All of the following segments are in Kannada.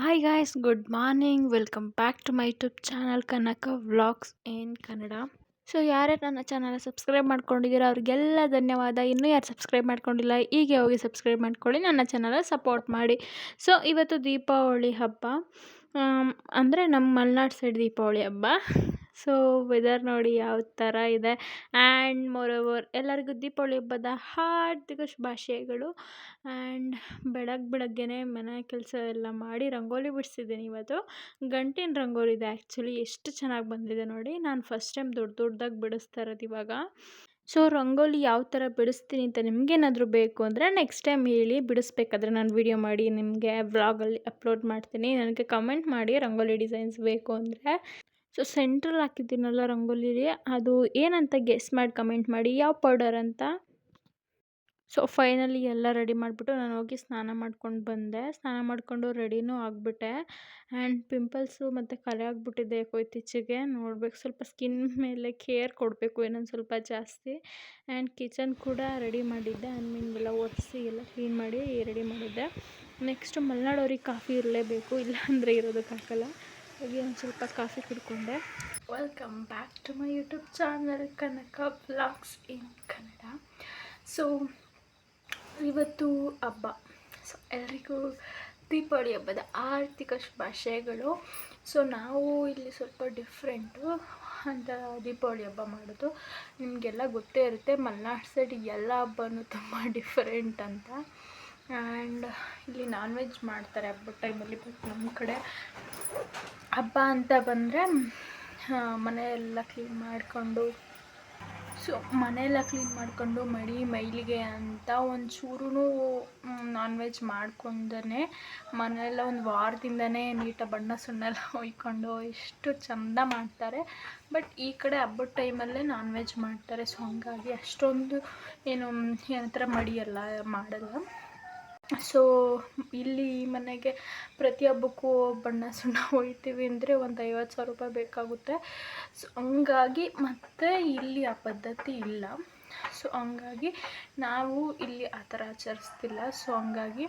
Hi guys, good morning. Welcome back to my YouTube channel Kanaka vlogs in Kannada. So ಯಾರ್ಯಾರು ನನ್ನ ಚಾನಲ್ ಸಬ್ಸ್ಕ್ರೈಬ್ ಮಾಡ್ಕೊಂಡಿದ್ದೀರೋ ಅವ್ರಿಗೆಲ್ಲ ಧನ್ಯವಾದ. ಇನ್ನೂ ಯಾರು ಸಬ್ಸ್ಕ್ರೈಬ್ ಮಾಡ್ಕೊಂಡಿಲ್ಲ ಹೀಗೆ ಹೋಗಿ ಸಬ್ಸ್ಕ್ರೈಬ್ ಮಾಡ್ಕೊಳ್ಳಿ, ನನ್ನ ಚಾನಲ್ ಸಪೋರ್ಟ್ ಮಾಡಿ. ಸೊ ಇವತ್ತು ದೀಪಾವಳಿ ಹಬ್ಬ, ಅಂದರೆ ನಮ್ಮ ಮಲೆನಾಡು ಸೈಡ್ ದೀಪಾವಳಿ ಹಬ್ಬ. ಸೊ ವೆದರ್ ನೋಡಿ ಯಾವ ಥರ ಇದೆ. ಆ್ಯಂಡ್ ಮೋರೋವರ್ ಎಲ್ಲರಿಗೂ ದೀಪಾವಳಿ ಹಬ್ಬದ ಹಾರ್ದಿಕ ಶುಭಾಶಯಗಳು. ಆ್ಯಂಡ್ ಬೆಳಗ್ಗೆನೇ ಮನೆ ಕೆಲಸ ಎಲ್ಲ ಮಾಡಿ ರಂಗೋಲಿ ಬಿಡಿಸಿದ್ದೀನಿ. ಇವತ್ತು ಗಂಟಿನ ರಂಗೋಲಿ ಇದೆ. ಆ್ಯಕ್ಚುಲಿ ಎಷ್ಟು ಚೆನ್ನಾಗಿ ಬಂದಿದೆ ನೋಡಿ. ನಾನು ಫಸ್ಟ್ ಟೈಮ್ ದೊಡ್ಡದಾಗಿ ಬಿಡಿಸ್ತಾ ಇರೋದು ಇವಾಗ. ಸೊ ರಂಗೋಲಿ ಯಾವ ಥರ ಬಿಡಿಸ್ತೀನಿ ಅಂತ ನಿಮಗೇನಾದರೂ ಬೇಕು ಅಂದರೆ ನೆಕ್ಸ್ಟ್ ಟೈಮ್ ಹೇಳಿ, ಬಿಡಿಸ್ಬೇಕಾದ್ರೆ ನಾನು ವೀಡಿಯೋ ಮಾಡಿ ನಿಮಗೆ ವ್ಲಾಗಲ್ಲಿ ಅಪ್ಲೋಡ್ ಮಾಡ್ತೀನಿ. ನನಗೆ ಕಮೆಂಟ್ ಮಾಡಿ ರಂಗೋಲಿ ಡಿಸೈನ್ಸ್ ಬೇಕು ಅಂದರೆ. ಸೊ ಸೆಂಟ್ರಲ್ಲಿ ಹಾಕಿದ್ದೀನಲ್ಲ ರಂಗೋಲಿಲಿ, ಅದು ಏನಂತ ಗೆಸ್ ಮಾಡಿ ಕಮೆಂಟ್ ಮಾಡಿ, ಯಾವ ಪೌಡರ್ ಅಂತ. ಸೊ ಫೈನಲಿ ಎಲ್ಲ ರೆಡಿ ಮಾಡಿಬಿಟ್ಟು ನಾನು ಹೋಗಿ ಸ್ನಾನ ಮಾಡ್ಕೊಂಡು ಬಂದೆ. ಸ್ನಾನ ಮಾಡಿಕೊಂಡು ರೆಡಿನೂ ಆಗಿಬಿಟ್ಟೆ. ಆ್ಯಂಡ್ ಪಿಂಪಲ್ಸು ಮತ್ತು ಕಲೆ ಆಗಿಬಿಟ್ಟಿದೆ ಇತ್ತೀಚೆಗೆ. ನೋಡ್ಬೇಕು, ಸ್ವಲ್ಪ ಸ್ಕಿನ್ ಮೇಲೆ ಕೇರ್ ಕೊಡಬೇಕು ಇನ್ನೊಂದು ಸ್ವಲ್ಪ ಜಾಸ್ತಿ. ಆ್ಯಂಡ್ ಕಿಚನ್ ಕೂಡ ರೆಡಿ ಮಾಡಿದ್ದೆ. ಎಲ್ಲ ಒರೆಸಿ ಎಲ್ಲ ಕ್ಲೀನ್ ಮಾಡಿ ರೆಡಿ ಮಾಡಿದ್ದೆ. ನೆಕ್ಸ್ಟು ಮಲೆನಾಡವ್ರಿಗೆ ಕಾಫಿ ಇರಲೇಬೇಕು, ಇಲ್ಲಾಂದರೆ ಇರೋದಕ್ಕಾಗಲ್ಲ. ಹಾಗೆ ಒಂದು ಸ್ವಲ್ಪ ಕಾಫಿ ಕುಡ್ಕೊಂಡೆ. Welcome back to my YouTube channel Kanaka vlogs in Kannada. So ಇವತ್ತು ಹಬ್ಬ. ಸೊ ಎಲ್ರಿಗೂ ದೀಪಾವಳಿ ಹಬ್ಬದ ಆರ್ಥಿಕ ಶುಭಾಶಯಗಳು. ಸೊ ನಾವು ಇಲ್ಲಿ ಸ್ವಲ್ಪ ಡಿಫ್ರೆಂಟು ಅಂತ ದೀಪಾವಳಿ ಹಬ್ಬ ಮಾಡೋದು. ನಿಮಗೆಲ್ಲ ಗೊತ್ತೇ ಇರುತ್ತೆ, ಮಲೆನಾಡು ಸೈಡ್ ಎಲ್ಲ ಹಬ್ಬನೂ ತುಂಬ ಡಿಫರೆಂಟ್ ಅಂತ. ಆ್ಯಂಡ್ ಇಲ್ಲಿ ನಾನ್ ವೆಜ್ ಮಾಡ್ತಾರೆ ಹಬ್ಬದ ಟೈಮಲ್ಲಿ. ಬಟ್ ನಮ್ಮ ಕಡೆ ಹಬ್ಬ ಅಂತ ಬಂದರೆ ಮನೆಯೆಲ್ಲ ಕ್ಲೀನ್ ಮಾಡಿಕೊಂಡು, ಸೊ ಮನೆಯೆಲ್ಲ ಕ್ಲೀನ್ ಮಾಡಿಕೊಂಡು ಮೈಲಿಗೆ ಅಂತ ಒಂಚೂರು ನಾನ್ ವೆಜ್ ಮಾಡ್ಕೊಂಡೇ ಮನೆಯೆಲ್ಲ ಒಂದು ವಾರದಿಂದನೇ ನೀಟಾಗಿ ಬಣ್ಣ ಸುಣ್ಣ ಎಲ್ಲ ಹೊಯ್ಕೊಂಡು ಎಷ್ಟು ಚೆಂದ ಮಾಡ್ತಾರೆ. ಬಟ್ ಈ ಕಡೆ ಹಬ್ಬದ ಟೈಮಲ್ಲೇ ನಾನ್ ವೆಜ್ ಮಾಡ್ತಾರೆ. ಸೊ ಹಂಗಾಗಿ ಅಷ್ಟೊಂದು ಏನಂತಾರೆ ಮಡಿಯೆಲ್ಲ ಮಾಡಲ್ಲ. ಸೊ ಇಲ್ಲಿ ಮನೆಗೆ ಪ್ರತಿ ಹಬ್ಬಕ್ಕೂ ಬಣ್ಣ ಸುಣ್ಣ ಹೊಯ್ತೀವಿ ಅಂದರೆ ಒಂದು 50,000 ರೂಪಾಯಿ ಬೇಕಾಗುತ್ತೆ. ಸೊ ಹಂಗಾಗಿ ಮತ್ತು ಇಲ್ಲಿ ಆ ಪದ್ಧತಿ ಇಲ್ಲ. ಸೊ ಹಂಗಾಗಿ ನಾವು ಇಲ್ಲಿ ಆ ಥರ ಆಚರಿಸ್ತಿಲ್ಲ. ಸೊ ಹಂಗಾಗಿ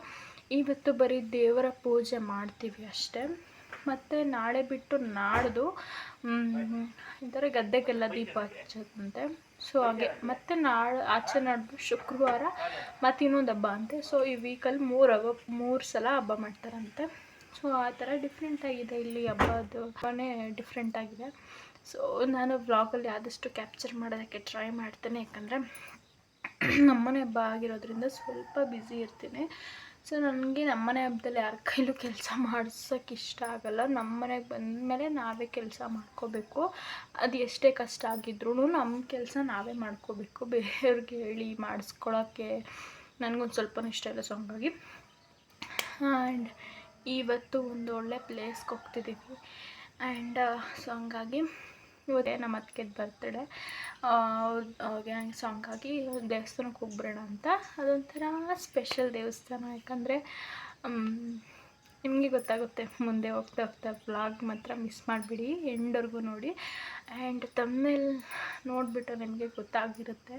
ಇವತ್ತು ಬರೀ ದೇವರ ಪೂಜೆ ಮಾಡ್ತೀವಿ ಅಷ್ಟೇ. ಮತ್ತು ನಾಳೆ ಬಿಟ್ಟು ನಾಡ್ದು ಈ ಗದ್ದೆಗೆಲ್ಲ ದೀಪ ಹಚ್ಚೋದಂತೆ. ಸೊ ಹಾಗೆ ಮತ್ತು ಆಚೆ ನಾಡ್ದು ಶುಕ್ರವಾರ ಮತ್ತು ಇನ್ನೊಂದು ಹಬ್ಬ ಅಂತೆ. ಸೊ ಈ ವೀಕಲ್ಲಿ 3 ಸಲ ಹಬ್ಬ ಮಾಡ್ತಾರಂತೆ. ಸೊ ಆ ಥರ ಡಿಫ್ರೆಂಟಾಗಿದೆ ಇಲ್ಲಿ ಹಬ್ಬದ ಹಬ್ಬನೇ ಡಿಫ್ರೆಂಟಾಗಿದೆ. ಸೊ ನಾನು ವ್ಲಾಗಲ್ಲಿ ಆದಷ್ಟು ಕ್ಯಾಪ್ಚರ್ ಮಾಡೋದಕ್ಕೆ ಟ್ರೈ ಮಾಡ್ತೇನೆ, ಯಾಕಂದರೆ ನಮ್ಮನೆ ಹಬ್ಬ ಆಗಿರೋದ್ರಿಂದ ಸ್ವಲ್ಪ ಬ್ಯುಸಿ ಇರ್ತೀನಿ. ಸೊ ನನಗೆ ನಮ್ಮನೆ ಹಬ್ಬದಲ್ಲಿ ಯಾರ ಕೈಲೂ ಕೆಲಸ ಮಾಡ್ಸೋಕ್ಕೆ ಇಷ್ಟ ಆಗೋಲ್ಲ. ನಮ್ಮನೆಗೆ ಬಂದಮೇಲೆ ನಾವೇ ಕೆಲಸ ಮಾಡ್ಕೋಬೇಕು. ಅದು ಎಷ್ಟೇ ಕಷ್ಟ ಆಗಿದ್ರೂ ನಮ್ಮ ಕೆಲಸ ನಾವೇ ಮಾಡ್ಕೋಬೇಕು. ಬೇರೆಯವ್ರಿಗೆ ಹೇಳಿ ಮಾಡಿಸ್ಕೊಳೋಕ್ಕೆ ನನಗೊಂದು ಸ್ವಲ್ಪನೂ ಇಷ್ಟ ಇಲ್ಲ. ಸೊ ಹಂಗಾಗಿ ಆ್ಯಂಡ್ ಇವತ್ತು ಒಂದು ಒಳ್ಳೆ ಪ್ಲೇಸ್ಗೆ ಹೋಗ್ತಿದ್ದೀವಿ. ಆ್ಯಂಡ್ ಸೊ ಹಂಗಾಗಿ ಇವತ್ತೇ ನಮ್ಮ ಅತ್ತಿಗೆದು ಬರ್ತ್ಡೇ. ಸೊ ಹಂಗಾಗಿ ದೇವಸ್ಥಾನಕ್ಕೆ ಹೋಗ್ಬಿಡೋಣ ಅಂತ. ಅದೊಂಥರ ಸ್ಪೆಷಲ್ ದೇವಸ್ಥಾನ, ಯಾಕಂದರೆ ನಿಮಗೆ ಗೊತ್ತಾಗುತ್ತೆ ಮುಂದೆ ಹೋಗ್ತಾ ವ್ಲಾಗ್ ಮಾತ್ರ ಮಿಸ್ ಮಾಡಿಬಿಡಿ, ಎಂಡ್ವರೆಗೂ ನೋಡಿ. ಆ್ಯಂಡ್ ತಮ್ಮನೇಲಿ ನೋಡಿಬಿಟ್ಟು ನಿಮಗೆ ಗೊತ್ತಾಗಿರುತ್ತೆ.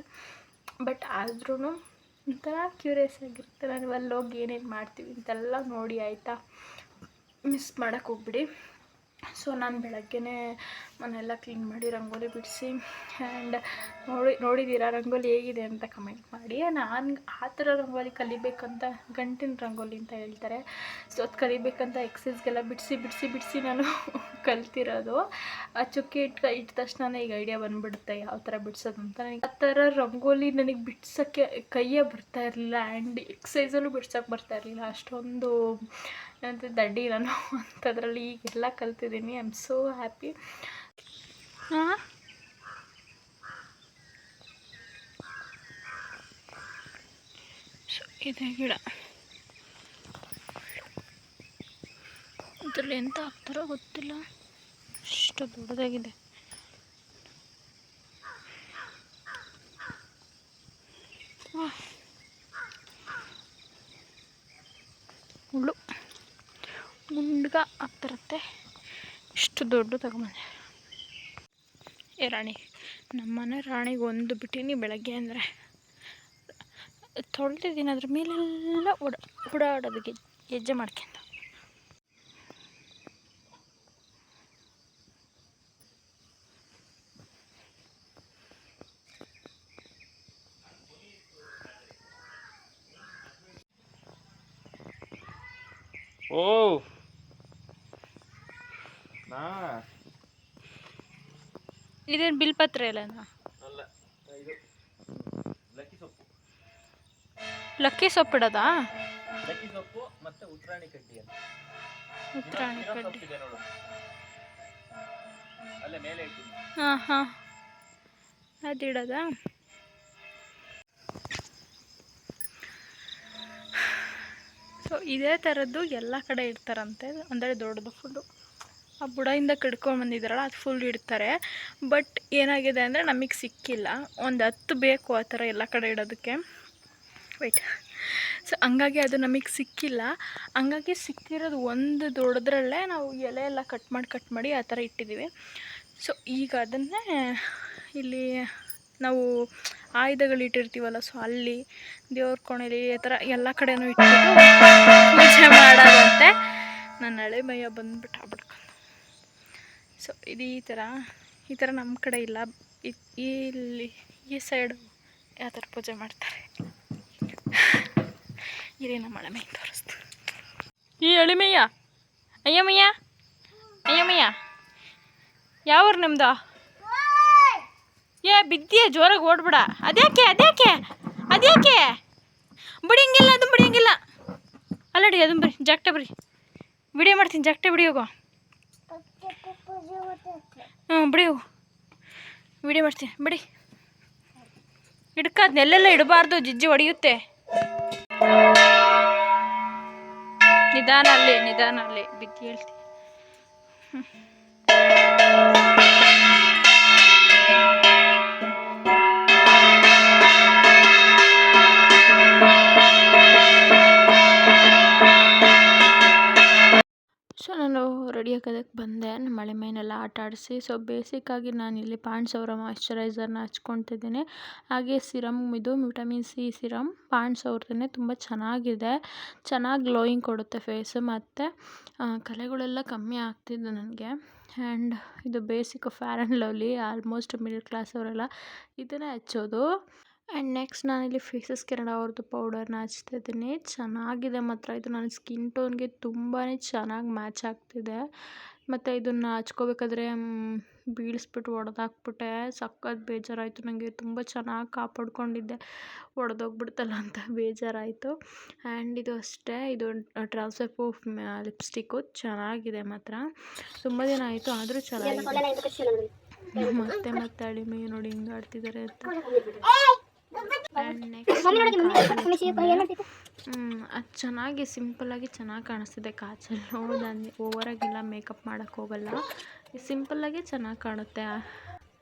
ಬಟ್ ಆದ್ರೂ ಒಂಥರ ಕ್ಯೂರಿಯಸ್ ಆಗಿರುತ್ತೆ. ನಾನು ಅಲ್ಲಿ ಹೋಗಿ ಏನೇನು ಮಾಡ್ತೀವಿ ಅಂತೆಲ್ಲ ನೋಡಿ, ಆಯಿತಾ? ಮಿಸ್ ಮಾಡೋಕ್ಕೆ ಹೋಗ್ಬಿಡಿ. ಸೊ ನಾನು ಬೆಳಗ್ಗೆನೇ ಮನೆಯೆಲ್ಲ ಕ್ಲೀನ್ ಮಾಡಿ ರಂಗೋಲಿ ಬಿಡಿಸಿ, ಆ್ಯಂಡ್ ನೋಡಿದ್ದೀರಾ ರಂಗೋಲಿ ಹೇಗಿದೆ ಅಂತ ಕಮೆಂಟ್ ಮಾಡಿ. ನಾನು ಆ ಥರ ರಂಗೋಲಿ ಕಲಿಬೇಕಂತ, ಗಂಟಿನ ರಂಗೋಲಿ ಅಂತ ಹೇಳ್ತಾರೆ. ಸೊ ಅದು ಕಲಿಬೇಕಂತ ಎಕ್ಸೈಸ್ಗೆಲ್ಲ ಬಿಡಿಸಿ ನಾನು ಕಲ್ತಿರೋದು. ಆ ಚುಕ್ಕಿ ಇಟ್ಟ ತಕ್ಷಣ ಈಗ ಐಡಿಯಾ ಬಂದುಬಿಡುತ್ತೆ ಯಾವ ಥರ ಬಿಡಿಸೋದು ಅಂತ. ನನಗೆ ಆ ಥರ ರಂಗೋಲಿ ನನಗೆ ಬಿಡ್ಸೋಕ್ಕೆ ಕೈಯೇ ಬರ್ತಾ ಇರಲಿಲ್ಲ. ಆ್ಯಂಡ್ ಎಕ್ಸೈಸಲ್ಲೂ ಬಿಡ್ಸೋಕ್ಕೆ ಬರ್ತಾ ಇರಲಿಲ್ಲ. ಅಷ್ಟೊಂದು ದಡ್ಡಿ ನಾನು ಅಂಥದ್ರಲ್ಲಿ ಈಗೆಲ್ಲ ಕಲ್ತಿದ್ದೀನಿ. I am so happy. So ಇದೆ ಗಿಡ, ಇದರಲ್ಲಿ ಎಂತ ಹಾಕ್ತಾರೋ ಗೊತ್ತಿಲ್ಲ, ಅಷ್ಟು ದೊಡ್ಡದಾಗಿದೆ. ಹುಳು ಮುಂಡ್ಗ ಆಗ್ತಿರತ್ತೆ, ಇಷ್ಟು ದೊಡ್ಡ ತಗೊಂಬಂದೆ. ರಾಣಿ, ನಮ್ಮನೆ ರಾಣಿಗೆ ಒಂದು ಬಿಟ್ಟಿನಿ ಬೆಳಗ್ಗೆ ಅಂದರೆ ತೊಳೆದಿದ್ದೀನಿ. ಅದ್ರ ಮೇಲೆಲ್ಲ ಓಡಾಡೋದಕ್ಕೆ ಹೆಜ್ಜೆ ಮಾಡ್ಕೊಂಡು ಓ ನಾ ಇದೇನು ಬಿಲ್ಪತ್ರೆ ಅಲ್ಲನಾ? ಅಲ್ಲ, ಇದು ಲಕ್ಕಿ ಸೊಪ್ಪು. ಲಕ್ಕಿ ಸೊಪ್ಪು ಇಡೋದಾ? ಲಕ್ಕಿ ಸೊಪ್ಪು ಮತ್ತೆ ಉತ್ರಾಣಿ ಕಡ್ಡಿ ಅಂತ. ಉತ್ರಾಣಿ ಕಡ್ಡಿ ಸೊಪ್ಪಿದೆ ನೋಡು, ಅಲ್ಲೇ ಮೇಲೆ ಇಟ್ಟಿದ್ದೀನಿ. ಹಾಂ ಹಾಂ, ಅದಿಡೋದಾ? ಸೊ ಇದೇ ಥರದ್ದು ಎಲ್ಲ ಕಡೆ ಇಡ್ತಾರಂತೆ, ಅಂದರೆ ದೊಡ್ಡದು ಫುಲ್ಲು ಆ ಬುಡದಿಂದ ಕಡ್ಕೊಂಡು ಬಂದಿದ್ದಾರಲ್ಲ ಅದು ಫುಲ್ ಇಡ್ತಾರೆ. ಬಟ್ ಏನಾಗಿದೆ ಅಂದರೆ ನಮಗೆ ಸಿಕ್ಕಿಲ್ಲ, ಒಂದು 10 ಬೇಕು ಆ ಥರ ಎಲ್ಲ ಕಡೆ ಇಡೋದಕ್ಕೆ. ವೆಯ್ಟ್, ಸೊ ಹಂಗಾಗಿ ಅದು ನಮಗೆ ಸಿಕ್ಕಿಲ್ಲ. ಹಂಗಾಗಿ ಸಿಕ್ಕಿರೋದು ಒಂದು ದೊಡ್ಡದ್ರಲ್ಲೇ ನಾವು ಎಲೆ ಎಲ್ಲ ಕಟ್ ಮಾಡಿ ಆ ಥರ ಇಟ್ಟಿದ್ದೀವಿ. ಸೊ ಈಗ ಅದನ್ನೇ ಇಲ್ಲಿ ನಾವು ಆಯುಧಗಳು ಇಟ್ಟಿರ್ತೀವಲ್ಲ, ಸೊ ಅಲ್ಲಿ ದೇವ್ರ ಕೋಣೆಲಿ ಈ ಥರ ಎಲ್ಲ ಕಡೆನೂ ಇಟ್ಬಿಟ್ಟು ಪೂಜೆ ಮಾಡೋದಂತೆ. ನನ್ನ ಹಳೆ ಮೈಯ ಬಂದುಬಿಟ್ಟು ಆಗ್ಬಿಡ್ಕೊಂಡು. ಸೊ ಇದು ಈ ಥರ ನಮ್ಮ ಕಡೆ ಇಲ್ಲ. ಇಲ್ಲಿ ಈ ಸೈಡು ಯಾವ ಥರ ಪೂಜೆ ಮಾಡ್ತಾರೆ ಇರಿ, ನಮ್ಮ ಹಳೆ ಮೈ ತೋರಿಸ್ತೀನಿ. ಈ ಹಳಿಮಯ್ಯ, ಅಯ್ಯಮ್ಮಯ್ಯ, ಅಯ್ಯಮ್ಮಯ್ಯ, ಯಾವ್ರು ನಿಮ್ದು? ಬಿದ್ದಿಯ ಜೋರಾಗಿ ಓಡ್ಬಿಡ. ಅದ್ಯಾಕೆ ಬಿಡಿಯಂಗಿಲ್ಲ, ಅದು ಬಿಡಿಯಂಗಿಲ್ಲ. ಅಲ್ಲಡಿ ಅದನ್ನ ಬರಿ, ಜಾಕ್ಟೆ ಬರಿ, ವಿಡಿಯೋ ಮಾಡ್ತೀನಿ, ಜಾಕ್ಟೆ ಬಿಡಿ ಹೋಗೋ. ಬಿಡಿ ಹೋಗು, ವಿಡಿಯೋ ಮಾಡ್ತೀನಿ ಬಿಡಿ. ಹಿಡ್ಕಾದ್ ನೆಲ್ಲೆಲ್ಲ ಇಡಬಾರ್ದು, ಜಿಜ್ಜಿ ಹೊಡೆಯುತ್ತೆ. ನಿಧಾನ ಅಲ್ಲಿ ಬಿದ್ದು ಹೇಳ್ತೀನಿ. ಸೊ ನಾನು ರೆಡಿ ಆಗೋದಕ್ಕೆ ಬಂದೆ, ನಮ್ಮ ಹಳೆ ಮೈನೆಲ್ಲ ಆಟ ಆಡಿಸಿ. ಸೊ ಬೇಸಿಕ್ಕಾಗಿ ನಾನಿಲ್ಲಿ ಪಾಂಡ್ಸ್ ಅವರ ಮಾಯ್ಶ್ಚರೈಸರ್ನ ಹಚ್ಕೊತಿದ್ದೀನಿ. ಹಾಗೆ ಸಿರಮ್, ಇದು ವಿಟಮಿನ್ ಸಿ ಸಿರಮ್ ಪಾಂಡ್ಸ್ ಅವ್ರದ್ದೇ, ತುಂಬ ಚೆನ್ನಾಗಿದೆ, ಚೆನ್ನಾಗಿ ಗ್ಲೋಯಿಂಗ್ ಕೊಡುತ್ತೆ ಫೇಸು. ಮತ್ತು ಕಲೆಗಳೆಲ್ಲ ಕಮ್ಮಿ ಆಗ್ತಿದ್ದು ನನಗೆ. ಆ್ಯಂಡ್ ಇದು basic fair and lovely, almost middle class ಅವರೆಲ್ಲ ಇದನ್ನೇ ಹಚ್ಚೋದು. ಆ್ಯಂಡ್ ನೆಕ್ಸ್ಟ್ ನಾನಿಲ್ಲಿ ಫೇಸಸ್ ಕೆನಡಾ ಅವ್ರದ್ದು ಪೌಡರ್ನ ಹಚ್ತಾಯಿದ್ದೀನಿ. ಚೆನ್ನಾಗಿದೆ ಮಾತ್ರ, ಇದು ನನ್ನ ಸ್ಕಿನ್ ಟೋನ್ಗೆ ತುಂಬಾ ಚೆನ್ನಾಗಿ ಮ್ಯಾಚ್ ಆಗ್ತಿದೆ. ಮತ್ತು ಇದನ್ನು ಹಚ್ಕೋಬೇಕಾದ್ರೆ ಬೀಳಿಸ್ಬಿಟ್ಟು ಒಡೆದಾಕ್ಬಿಟ್ಟೆ, ಸಖತ್ ಬೇಜಾರಾಯಿತು ನನಗೆ. ತುಂಬ ಚೆನ್ನಾಗಿ ಕಾಪಾಡ್ಕೊಂಡಿದ್ದೆ, ಒಡೆದೋಗ್ಬಿಡ್ತಲ್ಲ ಅಂತ ಬೇಜಾರಾಯಿತು. ಆ್ಯಂಡ್ ಇದು ಅಷ್ಟೇ, ಇದು ಟ್ರಾನ್ಸ್ಫರ್ ಪ್ರೂಫ್ ಲಿಪ್ಸ್ಟಿಕ್ಕು, ಚೆನ್ನಾಗಿದೆ ಮಾತ್ರ. ತುಂಬ ದಿನ ಆಯಿತು ಆದರೂ ಚೆನ್ನಾಗಿದೆ. ಮತ್ತೆ ಅಳಿಮೆ ನೋಡಿ ಹಿಂಗೆ ಆಡ್ತಿದ್ದಾರೆ ಅಂತ. ಆ್ಯಂಡ್ ನೆಕ್ಸ್ಟ್ ಅದು ಚೆನ್ನಾಗಿ ಸಿಂಪಲ್ಲಾಗಿ ಚೆನ್ನಾಗಿ ಕಾಣಿಸ್ತಿದೆ ಕಾಜಲ್ಲು. ನಾನು ಓವರಾಗಿಲ್ಲ ಮೇಕಪ್ ಮಾಡೋಕ್ಕೆ ಹೋಗಲ್ಲ, ಸಿಂಪಲ್ಲಾಗಿ ಚೆನ್ನಾಗಿ ಕಾಣುತ್ತೆ.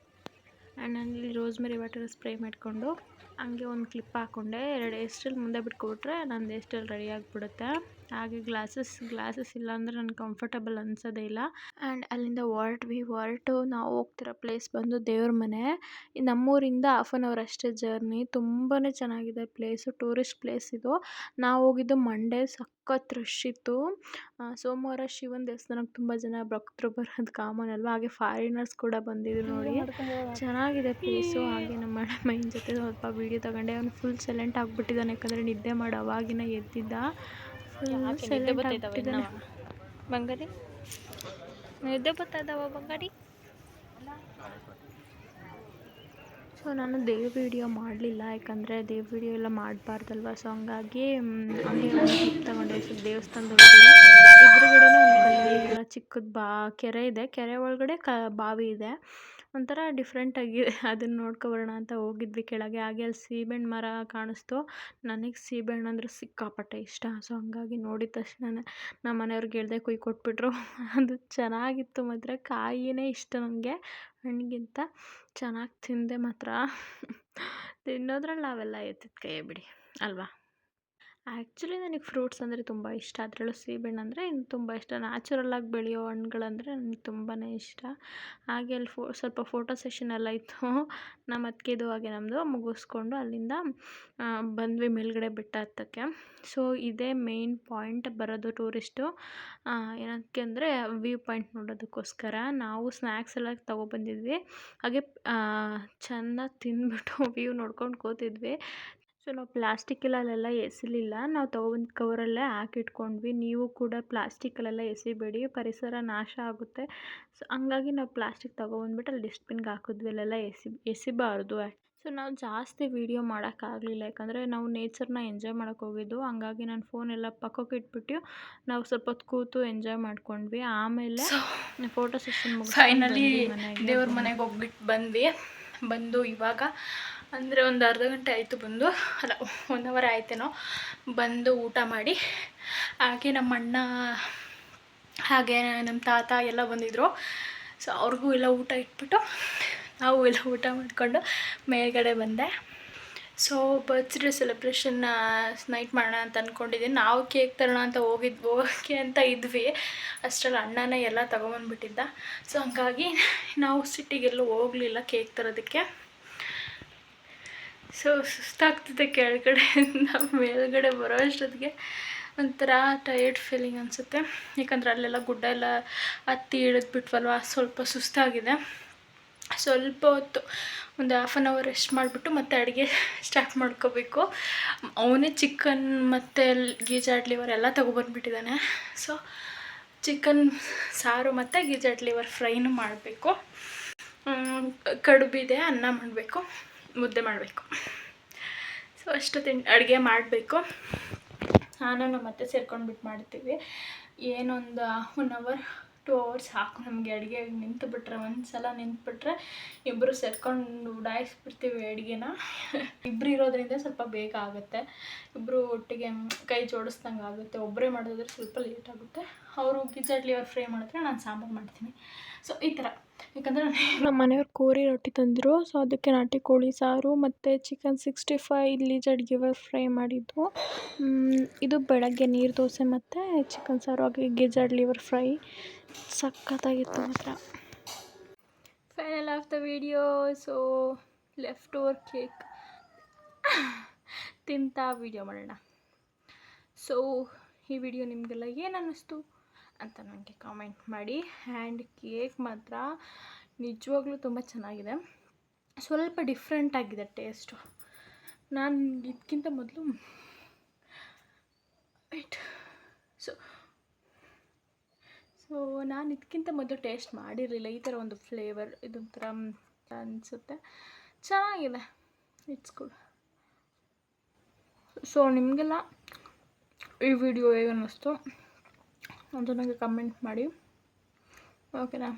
ಆ್ಯಂಡ್ ನಾನಿಲ್ಲಿ ರೋಸ್ಮೆರಿ ವಾಟರ್ ಸ್ಪ್ರೇ ಮಾಡಿಕೊಂಡು ಹಂಗೆ ಒಂದು ಕ್ಲಿಪ್ ಹಾಕ್ಕೊಂಡೆ. 2 ಹೇರ್ ಸ್ಟೈಲ್ ಮುಂದೆ ಬಿಟ್ಕೊಬಿಟ್ರೆ ನಂದು ಹೇರ್ ಸ್ಟೈಲ್ ರೆಡಿ ಆಗಿಬಿಡುತ್ತೆ. ಹಾಗೆ ಗ್ಲಾಸಸ್ ಇಲ್ಲ ಅಂದರೆ ನನಗೆ ಕಂಫರ್ಟಬಲ್ ಅನಿಸೋದೇ ಇಲ್ಲ. ಆ್ಯಂಡ್ ಅಲ್ಲಿಂದ ಹೊರಟು ನಾವು ಹೋಗ್ತಿರೋ ಪ್ಲೇಸ್ ಬಂದು ದೇವ್ರ ಮನೆ. ನಮ್ಮೂರಿಂದ 1/2 hour ಅಷ್ಟೇ ಜರ್ನಿ. ತುಂಬಾ ಚೆನ್ನಾಗಿದೆ ಪ್ಲೇಸು, ಟೂರಿಸ್ಟ್ ಪ್ಲೇಸ್ ಇದು. ನಾವು ಹೋಗಿದ್ದು ಮಂಡೇ, ಸಖತ್ ರಶ್ ಇತ್ತು. ಸೋಮವಾರ ಶಿವನ ದೇವಸ್ಥಾನಕ್ಕೆ ತುಂಬ ಜನ ಭಕ್ತರು ಬರೋದು ಕಾಮನ್ ಅಲ್ವಾ, ಹಾಗೆ ಫಾರಿನರ್ಸ್ ಕೂಡ ಬಂದಿದ್ರು ನೋಡಿ. ಚೆನ್ನಾಗಿದೆ ಪ್ಲೇಸು. ಹಾಗೆ ನಮ್ಮ ಹಳೆ ಮೈನ್ ಜೊತೆ ಸ್ವಲ್ಪ ವೀಡಿಯೋ ತಗೊಂಡೆ. ಅವನು ಫುಲ್ ಸೈಲೆಂಟ್ ಆಗಿಬಿಟ್ಟಿದ್ದಾನೆ, ಯಾಕಂದರೆ ನಿದ್ದೆ ಮಾಡಿ ಅವಾಗಿನ ಎದ್ದಿದ್ದ. Full silent ಆಗಿಬಿಟ್ಟಿದ್ದಾನೆ. ಬಂಗಾರಿ ನಿದ್ದೆ ಬರ್ತಾಯಿದ್ದಾವ ಬಂಗಾರಿ. ಸೊ ನಾನು ದೇವ್ರ ವೀಡಿಯೋ ಮಾಡಲಿಲ್ಲ, ಯಾಕಂದರೆ ದೇವ್ರ ವೀಡಿಯೋ ಎಲ್ಲ ಮಾಡಬಾರ್ದಲ್ವ. ಸೊ ಹಂಗಾಗಿ ಹಂಗೆ ಒಂದು ಕ್ಲಿಪ್ ತಗೊಂಡೆ. ಸೊ ದೇವಸ್ಥಾನದ ಒಳಗಡೆ ಎದುರುಗಡೆ ಒಂದು ಕಲ್ಲಲ್ಲ ಚಿಕ್ಕದು ಕೆರೆ ಇದೆ, ಕೆರೆ ಒಳಗಡೆ ಬಾವಿ ಇದೆ. ಒಂಥರ ಡಿಫ್ರೆಂಟಾಗಿದೆ, ಅದನ್ನು ನೋಡ್ಕೊಬರೋಣ ಅಂತ ಹೋಗಿದ್ವಿ ಕೆಳಗೆ. ಹಾಗೆ ಅಲ್ಲಿ ಸೀಬೆಹಣ್ಣು ಮರ ಕಾಣಿಸ್ತು. ನನಗೆ ಸೀಬೆಹಣ್ಣು ಅಂದರೆ ಸಿಕ್ಕಾಪಟ್ಟೆ ಇಷ್ಟ. ಸೊ ಹಂಗಾಗಿ ನೋಡಿದ ತಕ್ಷಣವೇ ನಮ್ಮ ಮನೆಯವ್ರಿಗೆ ಹೇಳ್ದೆ, ಕುಯ್ದು ಕೊಟ್ಬಿಟ್ರು. ಅದು ಚೆನ್ನಾಗಿತ್ತು ಮಾತ್ರ, ಕಾಯಿನೇ ಇಷ್ಟ ನನಗೆ ಹಣ್ಣಿಗಿಂತ. ಚೆನ್ನಾಗಿ ತಿಂದೆ ಮಾತ್ರ. ತಿನ್ನೋದ್ರಲ್ಲಿ ನಾವೆಲ್ಲ ಎತ್ತಿದ ಕೈಯೇ ಬಿಡಿ ಅಲ್ವಾ. ಆ್ಯಕ್ಚುಲಿ ನನಗೆ ಫ್ರೂಟ್ಸ್ ಅಂದರೆ ತುಂಬ ಇಷ್ಟ, ಅದರಲ್ಲೂ ಸೀಬೆಹಣ್ಣು ಅಂದರೆ ಇನ್ನು ತುಂಬ ಇಷ್ಟ. ನ್ಯಾಚುರಲ್ಲಾಗಿ ಬೆಳೆಯೋ ಹಣ್ಗಳಂದರೆ ನನಗೆ ತುಂಬಾ ಇಷ್ಟ. ಹಾಗೆ ಅಲ್ಲಿ ಸ್ವಲ್ಪ ಫೋಟೋ ಸೆಷನ್ ಎಲ್ಲ ಇತ್ತು. ನಮ್ಮ ಅತ್ತಿಗೆದು ಹಾಗೆ ನಮ್ಮದು ಮುಗಿಸ್ಕೊಂಡು ಅಲ್ಲಿಂದ ಬಂದ್ವಿ ಮೇಲ್ಗಡೆ ಬೆಟ್ಟ ಹತ್ತಕ್ಕೆ. ಸೊ ಇದೇ ಮೇನ್ ಪಾಯಿಂಟ್ ಬರೋದು ಟೂರಿಸ್ಟು, ಏನಕ್ಕೆ ಅಂದರೆ ವ್ಯೂ ಪಾಯಿಂಟ್ ನೋಡೋದಕ್ಕೋಸ್ಕರ. ನಾವು ಸ್ನ್ಯಾಕ್ಸ್ ಎಲ್ಲ ತೊಗೊಬಂದಿದ್ವಿ, ಹಾಗೆ ಚೆನ್ನಾಗಿ ತಿಂದ್ಬಿಟ್ಟು ವ್ಯೂ ನೋಡ್ಕೊಂಡು ಕೂತಿದ್ವಿ. ಸೊ ನಾವು ಪ್ಲಾಸ್ಟಿಕ್ಕಲ್ಲೆಲ್ಲ ಎಸಿಲಿಲ್ಲ, ನಾವು ತೊಗೊಬಂದು ಕವರಲ್ಲೇ ಹಾಕಿಟ್ಕೊಂಡ್ವಿ. ನೀವು ಕೂಡ ಪ್ಲಾಸ್ಟಿಕಲ್ಲೆಲ್ಲ ಎಸಿಬೇಡಿ, ಪರಿಸರ ನಾಶ ಆಗುತ್ತೆ. ಸೊ ಹಂಗಾಗಿ ನಾವು ಪ್ಲಾಸ್ಟಿಕ್ ತೊಗೊಬಂದ್ಬಿಟ್ಟು ಅಲ್ಲಿ ಡಸ್ಟ್ಬಿನ್ಗೆ ಹಾಕಿದ್ವಿ, ಅಲ್ಲೆಲ್ಲ ಎಸಿಬಾರ್ದು. ಸೊ ನಾವು ಜಾಸ್ತಿ ವೀಡಿಯೋ ಮಾಡೋಕ್ಕಾಗಲಿಲ್ಲ, ಯಾಕಂದರೆ ನಾವು ನೇಚರ್ನ ಎಂಜಾಯ್ ಮಾಡೋಕ್ಕೆ ಹೋಗಿದ್ದು. ಹಂಗಾಗಿ ನಾನು ಫೋನೆಲ್ಲ ಪಕ್ಕಕ್ಕೆ ಇಟ್ಬಿಟ್ಟು ನಾವು ಸ್ವಲ್ಪ ಹೊತ್ತು ಕೂತು ಎಂಜಾಯ್ ಮಾಡ್ಕೊಂಡ್ವಿ. ಆಮೇಲೆ ಫೋಟೋ ಸೆಷನ್ ಫೈನಲಿ ದೇವ್ರ ಮನೆಗೆ ಹೋಗ್ಬಿಟ್ಟು ಬಂದು ಇವಾಗ ಅಂದರೆ ಒಂದು ಅರ್ಧ ಗಂಟೆ ಆಯಿತು ಬಂದು, ಅಲ್ಲ 1 ಅವರ್ ಆಯ್ತೇನೋ ಬಂದು ಊಟ ಮಾಡಿ. ಹಾಗೆ ನಮ್ಮ ಅಣ್ಣ ಹಾಗೆ ನಮ್ಮ ತಾತ ಎಲ್ಲ ಬಂದಿದ್ದರು. ಸೊ ಅವ್ರಿಗೂ ಎಲ್ಲ ಊಟ ಇಟ್ಬಿಟ್ಟು ನಾವು ಎಲ್ಲ ಊಟ ಮಾಡಿಕೊಂಡು ಮೇಲ್ಗಡೆ ಬಂದೆ. ಸೊ ಬರ್ತ್ಡೇ ಸೆಲೆಬ್ರೇಷನ್ ನೈಟ್ ಮಾಡೋಣ ಅಂತ ಅಂದ್ಕೊಂಡಿದ್ದೀನಿ. ನಾವು ಕೇಕ್ ತರೋಣ ಅಂತ ಹೋಗಿ ಅಂತ ಇದ್ವಿ, ಅಷ್ಟರಲ್ಲಿ ಅಣ್ಣನೇ ಎಲ್ಲ ತೊಗೊಬಂದ್ಬಿಟ್ಟಿದ್ದ. ಸೊ ಹಂಗಾಗಿ ನಾವು ಸಿಟಿಗೆಲ್ಲೂ ಹೋಗಲಿಲ್ಲ ಕೇಕ್ ತರೋದಕ್ಕೆ. ಸೊ ಸುಸ್ತಾಗ್ತಿದೆ ಕೆಳಗಡೆಯಿಂದ ಮೇಲ್ಗಡೆ ಬರೋ ಅಷ್ಟೊತ್ತಿಗೆ ಒಂಥರ ಟಯರ್ಡ್ ಫೀಲಿಂಗ್ ಅನಿಸುತ್ತೆ, ಯಾಕಂದರೆ ಅಲ್ಲೆಲ್ಲ ಗುಡ್ಡ ಎಲ್ಲ ಹತ್ತಿ ಇಳಿದ್ಬಿಟ್ವಲ್ವ, ಸ್ವಲ್ಪ ಸುಸ್ತಾಗಿದೆ. ಸ್ವಲ್ಪ ಹೊತ್ತು ಒಂದು 1/2 ಅವರ್ ರೆಸ್ಟ್ ಮಾಡಿಬಿಟ್ಟು ಮತ್ತೆ ಅಡುಗೆ ಸ್ಟಾರ್ಟ್ ಮಾಡ್ಕೋಬೇಕು. ಅವನೇ ಚಿಕನ್ ಮತ್ತು ಗೀಜಾಡ್ ಲಿವರ್ ಎಲ್ಲ ತೊಗೊಬಂದ್ಬಿಟ್ಟಿದ್ದಾನೆ. ಸೊ ಚಿಕನ್ ಸಾರು ಮತ್ತು ಗೀಜಾಡ್ ಲಿವರ್ ಫ್ರೈನೂ ಮಾಡಬೇಕು. ಕಡುಬಿದೆ, ಅನ್ನ ಮಾಡಬೇಕು, ಮುದ್ದೆ ಮಾಡಬೇಕು. ಸೊ ಅಷ್ಟು ಅಡುಗೆ ಮಾಡಬೇಕು. ನಾನು ಮತ್ತೆ ಸೇರ್ಕೊಂಡ್ಬಿಟ್ಟು ಮಾಡ್ತೀವಿ. ಏನೊಂದು 1 ಅವರ್ 2 ಅವರ್ಸ್ ಸಾಕು ನಮಗೆ ಅಡುಗೆ ನಿಂತುಬಿಟ್ರೆ. ಒಂದ್ಸಲ ನಿಂತುಬಿಟ್ರೆ ಇಬ್ಬರು ಸೇರ್ಕೊಂಡು ಉಡಾಯಿಸ್ಬಿಡ್ತೀವಿ ಅಡುಗೆನ. ಇಬ್ಬರು ಇರೋದ್ರಿಂದ ಸ್ವಲ್ಪ ಬೇಗ ಆಗುತ್ತೆ, ಇಬ್ಬರು ಒಟ್ಟಿಗೆ ಕೈ ಜೋಡಿಸ್ದಂಗೆ ಆಗುತ್ತೆ. ಒಬ್ಬರೇ ಮಾಡೋದಾದ್ರೆ ಸ್ವಲ್ಪ ಲೇಟ್ ಆಗುತ್ತೆ. ಅವರು ಗಿಜಾಡ್ ಲಿವರ್ ಫ್ರೈ ಮಾಡಿದ್ರೆ ನಾನು ಸಾಂಬಾರು ಮಾಡ್ತೀನಿ. ಸೊ ಈ ಥರ, ಯಾಕಂದರೆ ನಮ್ಮ ಮನೆಯವ್ರು ಕೋರಿ ರೊಟ್ಟಿ ತಂದರು. ಸೊ ಅದಕ್ಕೆ ನಾಟಿ ಕೋಳಿ ಸಾರು ಮತ್ತು ಚಿಕನ್ 65 ಇಲ್ಲಿ ಲಿವರ್ ಫ್ರೈ ಮಾಡಿದ್ದು. ಇದು ಬೆಳಗ್ಗೆ ನೀರು ದೋಸೆ ಮತ್ತು ಚಿಕನ್ ಸಾರು, ಹಾಗೆ ಗಿಜಾಡ್ ಲಿವರ್ ಫ್ರೈ ಸಖತ್ತಾಗಿತ್ತು ಮಾತ್ರ. Final of the video. So left over cake ತಿಂತಾ ವಿಡಿಯೋ ಮಾಡೋಣ. ಸೊ ಈ ವಿಡಿಯೋ ನಿಮಗೆಲ್ಲ ಏನು ಅನ್ನಿಸ್ತು ಅಂತ ನನಗೆ ಕಾಮೆಂಟ್ ಮಾಡಿ. ಆ್ಯಂಡ್ ಕೇಕ್ ಮಾತ್ರ ನಿಜವಾಗ್ಲೂ ತುಂಬ ಚೆನ್ನಾಗಿದೆ, ಸ್ವಲ್ಪ ಡಿಫ್ರೆಂಟ್ ಆಗಿದೆ ಟೇಸ್ಟು. ನಾನು ಇದಕ್ಕಿಂತ ಮೊದಲು ನಾನು ಇದಕ್ಕಿಂತ ಮೊದಲು ಟೇಸ್ಟ್ ಮಾಡಿರಲಿಲ್ಲ ಈ ಥರ ಒಂದು ಫ್ಲೇವರ್. ಇದೊಂಥರ ಅನಿಸುತ್ತೆ, ಚೆನ್ನಾಗಿದೆ, ಇಟ್ಸ್ ಗುಡ್. ಸೊ ನಿಮಗೆಲ್ಲ ಈ ವಿಡಿಯೋ ಹೇಗೆ ಅನ್ನಿಸ್ತು ಅಂತ ನನಗೆ ಕಮೆಂಟ್ ಮಾಡಿ, ಓಕೆನಾ.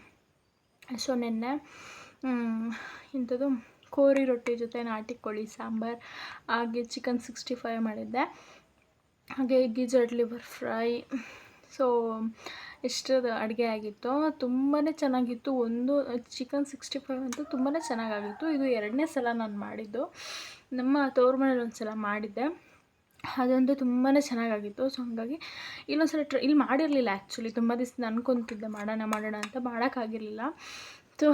ಸೊ ನೆನ್ನೆ ಇಂಥದ್ದು ಕೋರಿ ರೊಟ್ಟಿ ಜೊತೆ ನಾಟಿ ಕೋಳಿ ಸಾಂಬಾರು, ಹಾಗೆ ಚಿಕನ್ 65 ಮಾಡಿದ್ದೆ, ಹಾಗೆ ಗಿಜಾಡ್ ಲಿವರ್ ಫ್ರೈ. ಸೊ ಇಷ್ಟದ ಅಡುಗೆ ಆಗಿತ್ತು, ತುಂಬಾ ಚೆನ್ನಾಗಿತ್ತು. ಒಂದು ಚಿಕನ್ 65 ಅಂತೂ ತುಂಬಾ ಚೆನ್ನಾಗಾಗಿತ್ತು. ಇದು 2ನೇ ಸಲ ನಾನು ಮಾಡಿದ್ದು. ನಮ್ಮ ತವ್ರ ಮನೇಲಿ ಒಂದು ಸಲ ಮಾಡಿದ್ದೆ, ಅದಂತೂ ತುಂಬಾ ಚೆನ್ನಾಗಾಗಿತ್ತು. ಸೊ ಹಾಗಾಗಿ ಇನ್ನೊಂದು ಸಲ ಇಲ್ಲಿ ಮಾಡಿರಲಿಲ್ಲ ಆ್ಯಕ್ಚುಲಿ, ತುಂಬ ದಿವಸ ಅನ್ಕೊತಿದ್ದೆ ಮಾಡೋಣ ಅಂತ, ಮಾಡೋಕ್ಕಾಗಿರಲಿಲ್ಲ. ಸೊ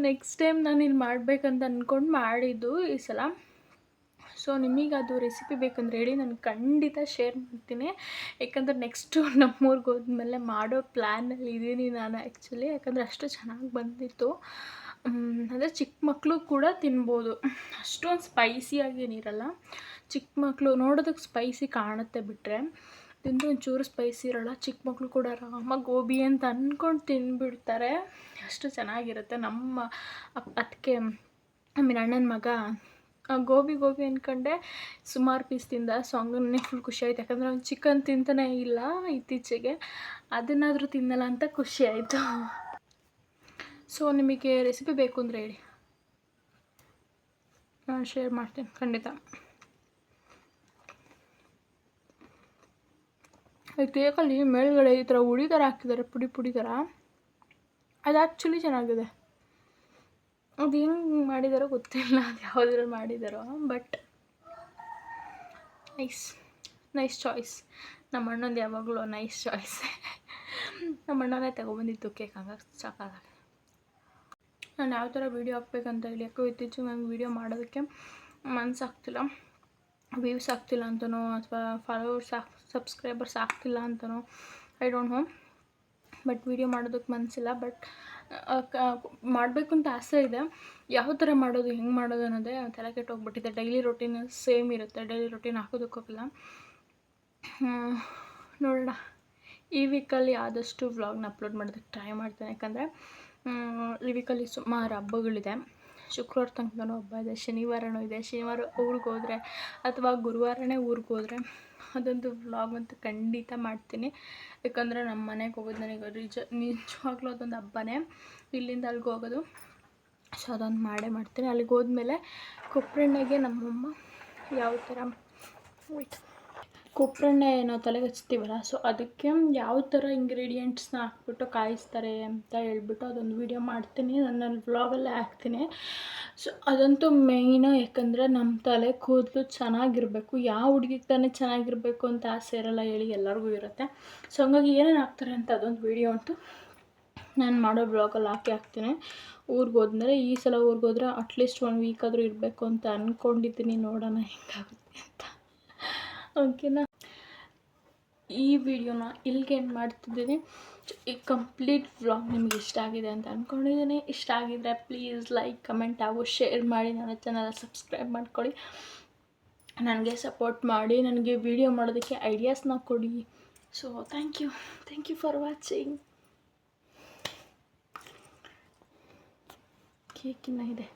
ನೆಕ್ಸ್ಟ್ ಟೈಮ್ ನಾನು ಇಲ್ಲಿ ಮಾಡಬೇಕಂತ ಅಂದ್ಕೊಂಡು ಮಾಡಿದ್ದು ಈ ಸಲ. ಸೊ ನಿಮಗದು ರೆಸಿಪಿ ಬೇಕಂದ್ರೆ ಹೇಳಿ, ನಾನು ಖಂಡಿತ ಶೇರ್ ಮಾಡ್ತೀನಿ. ಯಾಕಂದರೆ ನೆಕ್ಸ್ಟು ನಮ್ಮೂರಿಗೆ ಹೋದ್ಮೇಲೆ ಮಾಡೋ ಪ್ಲ್ಯಾನಲ್ಲಿ ಇದ್ದೀನಿ ನಾನು ಆ್ಯಕ್ಚುಲಿ, ಯಾಕಂದರೆ ಅಷ್ಟು ಚೆನ್ನಾಗಿ ಬಂದಿತ್ತು. ಅಂದರೆ ಚಿಕ್ಕ ಮಕ್ಕಳು ಕೂಡ ತಿನ್ಬೋದು, ಅಷ್ಟೊಂದು ಸ್ಪೈಸಿಯಾಗಿ ಏನಿರಲ್ಲ. ಚಿಕ್ಕ ಮಕ್ಕಳು ನೋಡೋದಕ್ಕೆ ಸ್ಪೈಸಿ ಕಾಣುತ್ತೆ ಬಿಟ್ಟರೆ, ತಿಂದು ಒಂಚೂರು ಸ್ಪೈಸಿ ಇರೋಲ್ಲ. ಚಿಕ್ಕ ಮಕ್ಕಳು ಕೂಡ ಆರಾಮಾಗಿ ಗೋಬಿ ಅಂತ ಅಂದ್ಕೊಂಡು ತಿಂದುಬಿಡ್ತಾರೆ, ಅಷ್ಟು ಚೆನ್ನಾಗಿರುತ್ತೆ. ನಮ್ಮ ಅದಕ್ಕೆ ಅಣ್ಣನ ಮಗ ಗೋಬಿ ಅಂದ್ಕೊಂಡೆ ಸುಮಾರು ಪೀಸ್ ತಿಂದ. ಸೊ ಹಂಗೇ ಫುಲ್ ಖುಷಿ ಆಯಿತು, ಯಾಕಂದರೆ ಅವ್ನು ಚಿಕನ್ ತಿಂತಾನೆ ಇಲ್ಲ ಇತ್ತೀಚೆಗೆ, ಅದನ್ನಾದರೂ ತಿನ್ನಲ್ಲ ಅಂತ ಖುಷಿ ಆಯಿತು. ಸೊ ನಿಮಗೆ ರೆಸಿಪಿ ಬೇಕು ಅಂದರೆ ಹೇಳಿ, ನಾನು ಶೇರ್ ಮಾಡ್ತೀನಿ ಖಂಡಿತ. ಈ ಕೇಕಲ್ಲಿ ಮೇಲ್ಗಡೆ ಈ ಥರ ಹುಳಿ ಥರ ಹಾಕಿದ್ದಾರೆ, ಪುಡಿ ಥರ, ಅದು ಆ್ಯಕ್ಚುಲಿ ಚೆನ್ನಾಗಿದೆ. ಅದು ಹೆಂಗೆ ಮಾಡಿದಾರೋ ಗೊತ್ತಿಲ್ಲ, ಅದು ಯಾವುದ್ರಲ್ಲಿ ಮಾಡಿದಾರೋ, ಬಟ್ ನೈಸ್ ಚಾಯ್ಸ್. ನಮ್ಮ ಅಣ್ಣಂದು ಯಾವಾಗಲೂ ನೈಸ್ ಚಾಯ್ಸ್. ನಮ್ಮ ಅಣ್ಣನೇ ತಗೊಬಂದಿತ್ತು ಕೇಕ್, ಹಂಗಾಗಿ ಸಾಕಾಗಿದೆ. ನಾನು ಯಾವ ಥರ ವೀಡಿಯೋ ಹಾಕ್ಬೇಕಂತ ಹೇಳಿ, ಯಾಕೋ ಇತ್ತೀಚೆಗೆ ನಂಗೆ ವೀಡಿಯೋ ಮಾಡೋದಕ್ಕೆ ಮನಸ್ಸಾಗ್ತಿಲ್ಲ. ವ್ಯೂಸ್ ಆಗ್ತಿಲ್ಲ ಅಂತನೋ, ಅಥವಾ ಸಬ್ಸ್ಕ್ರೈಬರ್ಸ್ ಆಗ್ತಿಲ್ಲ ಅಂತನೋ, I don't know. But video ಮಾಡೋದಕ್ಕೆ ಮನಸ್ಸಿಲ್ಲ. ಬಟ್ ಮಾಡಬೇಕು ಅಂತ ಆಸೆ ಇದೆ. ಯಾವ ಥರ ಮಾಡೋದು, ಹೆಂಗೆ ಮಾಡೋದು ಅನ್ನೋದೇ ತಲೆ ಕೆಟ್ಟೋಗ್ಬಿಟ್ಟಿದೆ. ಡೈಲಿ ರೊಟೀನ್ ಸೇಮ್ ಇರುತ್ತೆ, ಡೈಲಿ ರೊಟೀನ್ ಹಾಕೋದಕ್ಕೋಗಲ್ಲ. ನೋಡೋಣ, ಈ ವೀಕಲ್ಲಿ ಆದಷ್ಟು ವ್ಲಾಗ್ನ ಅಪ್ಲೋಡ್ ಮಾಡೋದಕ್ಕೆ ಟ್ರೈ ಮಾಡ್ತೇನೆ. ಯಾಕಂದರೆ ಈ ವೀಕಲ್ಲಿ ಸುಮಾರು ಹಬ್ಬಗಳಿದೆ. ಶುಕ್ರವಾರ ತನಕನೂ ಹಬ್ಬ ಇದೆ, ಶನಿವಾರನೂ ಇದೆ. ಶನಿವಾರ ಊರಿಗೆ ಹೋದರೆ ಅಥವಾ ಗುರುವಾರನೇ ಊರಿಗೆ ಹೋದರೆ ಅದೊಂದು ವ್ಲಾಗ್ ಅಂತೂ ಖಂಡಿತ ಮಾಡ್ತೀನಿ. ಯಾಕಂದರೆ ನಮ್ಮ ಮನೆಗೆ ಹೋಗೋದು ನನಗೆ ನಿಜವಾಗ್ಲೂ ಅದೊಂದು ಹಬ್ಬನೇ, ಇಲ್ಲಿಂದ ಅಲ್ಲಿಗೆ ಹೋಗೋದು. ಸೊ ಅದೊಂದು ಮಾಡೇ ಮಾಡ್ತೀನಿ. ಅಲ್ಲಿಗೆ ಹೋದ್ಮೇಲೆ ಕೊಬ್ಬರೆಣ್ಣೆಗೆ ನಮ್ಮಮ್ಮ ಯಾವ ಥರ ಕೊಬ್ಬರೆಣ್ಣೆ ನಾವು ತಲೆಗೆ ಹಚ್ತೀವಲ್ಲ, ಸೊ ಅದಕ್ಕೆ ಯಾವ ಥರ ಇಂಗ್ರೀಡಿಯೆಂಟ್ಸ್ನ ಹಾಕ್ಬಿಟ್ಟು ಕಾಯಿಸ್ತಾರೆ ಅಂತ ಹೇಳ್ಬಿಟ್ಟು ಅದೊಂದು ವೀಡಿಯೋ ಮಾಡ್ತೀನಿ, ನನ್ನ ವ್ಲಾಗಲ್ಲೇ ಹಾಕ್ತೀನಿ. ಸೊ ಅದಂತೂ ಮೇಯ್ನು. ಯಾಕಂದರೆ ನಮ್ಮ ತಲೆ ಕೂದಲು ಚೆನ್ನಾಗಿರಬೇಕು. ಯಾವ ಹುಡುಗಿಗೆ ತಾನೇ ಚೆನ್ನಾಗಿರಬೇಕು ಅಂತ ಆಸೆ ಇರೋಲ್ಲ ಹೇಳಿ, ಎಲ್ಲರಿಗೂ ಇರುತ್ತೆ. ಸೊ ಹಂಗಾಗಿ ಏನೇನು ಹಾಕ್ತಾರೆ ಅಂತ ಅದೊಂದು ವೀಡಿಯೋ ಅಂತೂ ನಾನು ಮಾಡೋ ಬ್ಲಾಗಲ್ಲಿ ಹಾಕ್ತೀನಿ. ಊರಿಗೆ ಹೋದ್ಮೇಲೆ ಈ ಸಲ ಊರಿಗೆ ಹೋದರೆ ಅಟ್ಲೀಸ್ಟ್ 1 ವೀಕ್ ಆದರೂ ಇರಬೇಕು ಅಂತ ಅಂದ್ಕೊಂಡಿದ್ದೀನಿ. ನೋಡೋಣ ಹೆಂಗಾಗುತ್ತೆ ಅಂತ. ಓಕೆನಾ, ಈ ವಿಡಿಯೋನ ಇಲ್ಲಿಗೆ ಎಂಡ್ ಮಾಡ್ತಿದ್ದೀನಿ. ಈ ಕಂಪ್ಲೀಟ್ ವ್ಲಾಗ್ ನಿಮ್ಗೆ ಇಷ್ಟ ಆಗಿದೆ ಅಂತ ಅಂದ್ಕೊಂಡಿದ್ದೀನಿ. ಇಷ್ಟ ಆಗಿದ್ರೆ ಪ್ಲೀಸ್ ಲೈಕ್, ಕಮೆಂಟ್ ಹಾಗೂ ಶೇರ್ ಮಾಡಿ. ನನ್ನ ಚಾನಲ್ ಸಬ್ಸ್ಕ್ರೈಬ್ ಮಾಡ್ಕೊಳ್ಳಿ, ನನಗೆ ಸಪೋರ್ಟ್ ಮಾಡಿ, ನನಗೆ ವಿಡಿಯೋ ಮಾಡೋದಕ್ಕೆ ಐಡಿಯಾಸ್ನ ಕೊಡಿ. So thank you for watching. Cake ಇನ್ನೂ ಇದೆ.